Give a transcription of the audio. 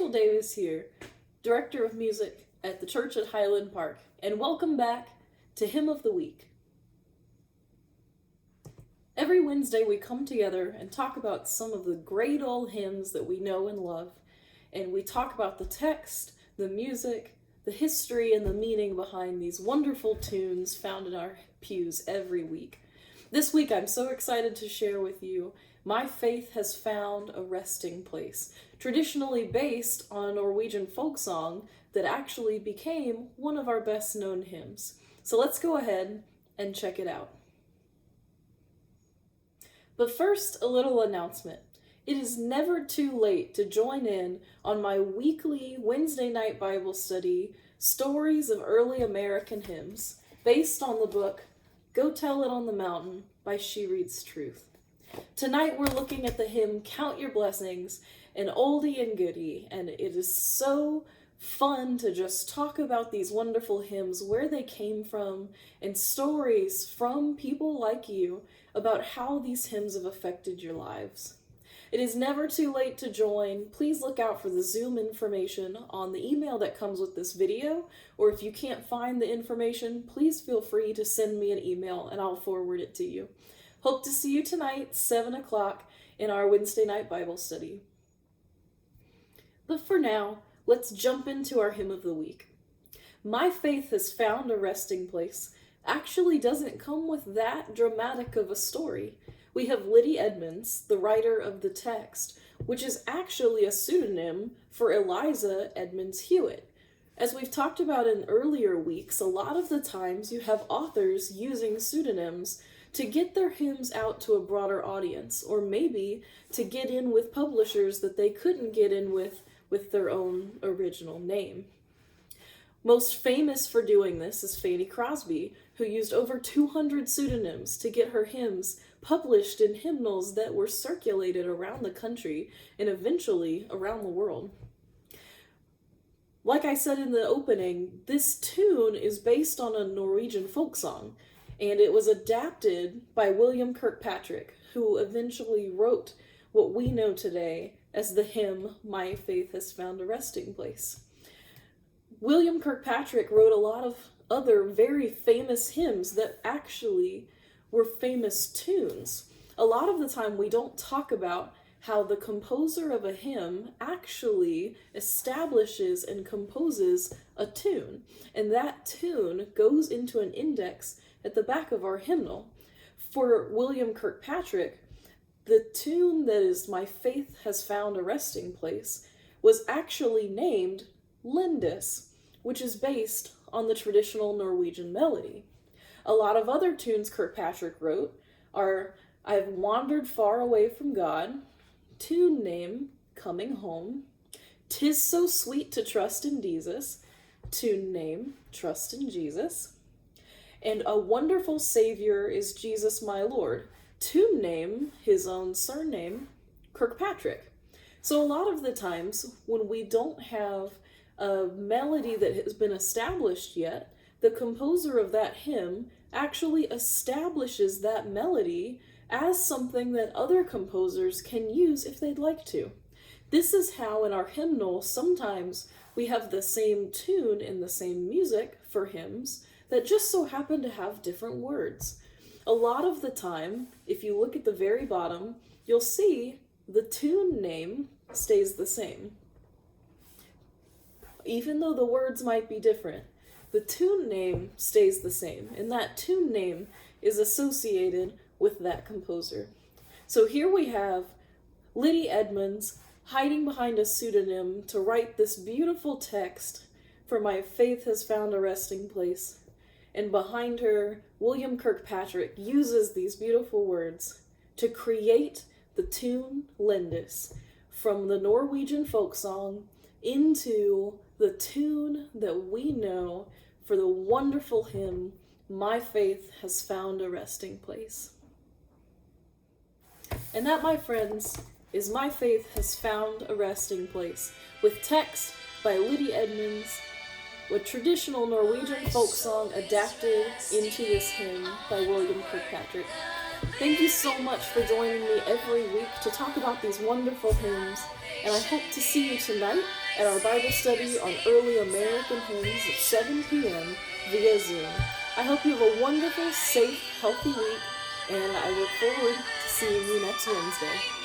Rachel Davis here, Director of Music at the Church at Highland Park, and welcome back to Hymn of the Week. Every Wednesday we come together and talk about some of the great old hymns that we know and love, and we talk about the text, the music, the history, and the meaning behind these wonderful tunes found in our pews every week. This week I'm so excited to share with you My Faith Has Found a Resting Place, traditionally based on a Norwegian folk song that actually became one of our best known hymns. So let's go ahead and check it out. But first, a little announcement. It is never too late to join in on my weekly Wednesday night Bible study, Stories of Early American Hymns, based on the book Go Tell It on the Mountain by She Reads Truth. Tonight we're looking at the hymn Count Your Blessings, an oldie and goodie, and it is so fun to just talk about these wonderful hymns, where they came from, and stories from people like you about how these hymns have affected your lives. It is never too late to join. Please look out for the Zoom information on the email that comes with this video, or if you can't find the information, please feel free to send me an email and I'll forward it to you. Hope to see you tonight, 7 o'clock, in our Wednesday night Bible study. But for now, let's jump into our hymn of the week. My Faith Has Found a Resting Place actually doesn't come with that dramatic of a story. We have Lidia Edmunds, the writer of the text, which is actually a pseudonym for Eliza Edmunds Hewitt. As we've talked about in earlier weeks, a lot of the times you have authors using pseudonyms to get their hymns out to a broader audience, or maybe to get in with publishers that they couldn't get in with their own original name. Most famous for doing this is Fanny Crosby, who used over 200 pseudonyms to get her hymns published in hymnals that were circulated around the country and eventually around the world. Like I said in the opening, this tune is based on a Norwegian folk song, and it was adapted by William Kirkpatrick, who eventually wrote what we know today as the hymn, My Faith Has Found a Resting Place. William Kirkpatrick wrote a lot of other very famous hymns that actually were famous tunes. A lot of the time we don't talk about how the composer of a hymn actually establishes and composes a tune, and that tune goes into an index at the back of our hymnal. For William Kirkpatrick, the tune that is My Faith Has Found a Resting Place was actually named Lindis, which is based on the traditional Norwegian melody. A lot of other tunes Kirkpatrick wrote are I've Wandered Far Away from God, tune name Coming Home, 'Tis So Sweet to Trust in Jesus, tune name Trust in Jesus, and A Wonderful Savior is Jesus My Lord, tune name, his own surname, Kirkpatrick. So a lot of the times when we don't have a melody that has been established yet, the composer of that hymn actually establishes that melody as something that other composers can use if they'd like to. This is how in our hymnal sometimes we have the same tune and the same music for hymns that just so happen to have different words. A lot of the time, if you look at the very bottom, you'll see the tune name stays the same. Even though the words might be different, the tune name stays the same, and that tune name is associated with that composer. So here we have Lidia Edmunds hiding behind a pseudonym to write this beautiful text for My Faith Has Found a Resting Place. And behind her, William Kirkpatrick uses these beautiful words to create the tune Lindis from the Norwegian folk song into the tune that we know for the wonderful hymn, My Faith Has Found a Resting Place. And that, my friends, is My Faith Has Found a Resting Place, with text by Lidia Edmunds, a traditional Norwegian folk song adapted into this hymn by William Kirkpatrick. Thank you so much for joining me every week to talk about these wonderful hymns, and I hope to see you tonight at our Bible study on early American hymns at 7 p.m. via Zoom. I hope you have a wonderful, safe, healthy week, and I look forward to seeing you next Wednesday.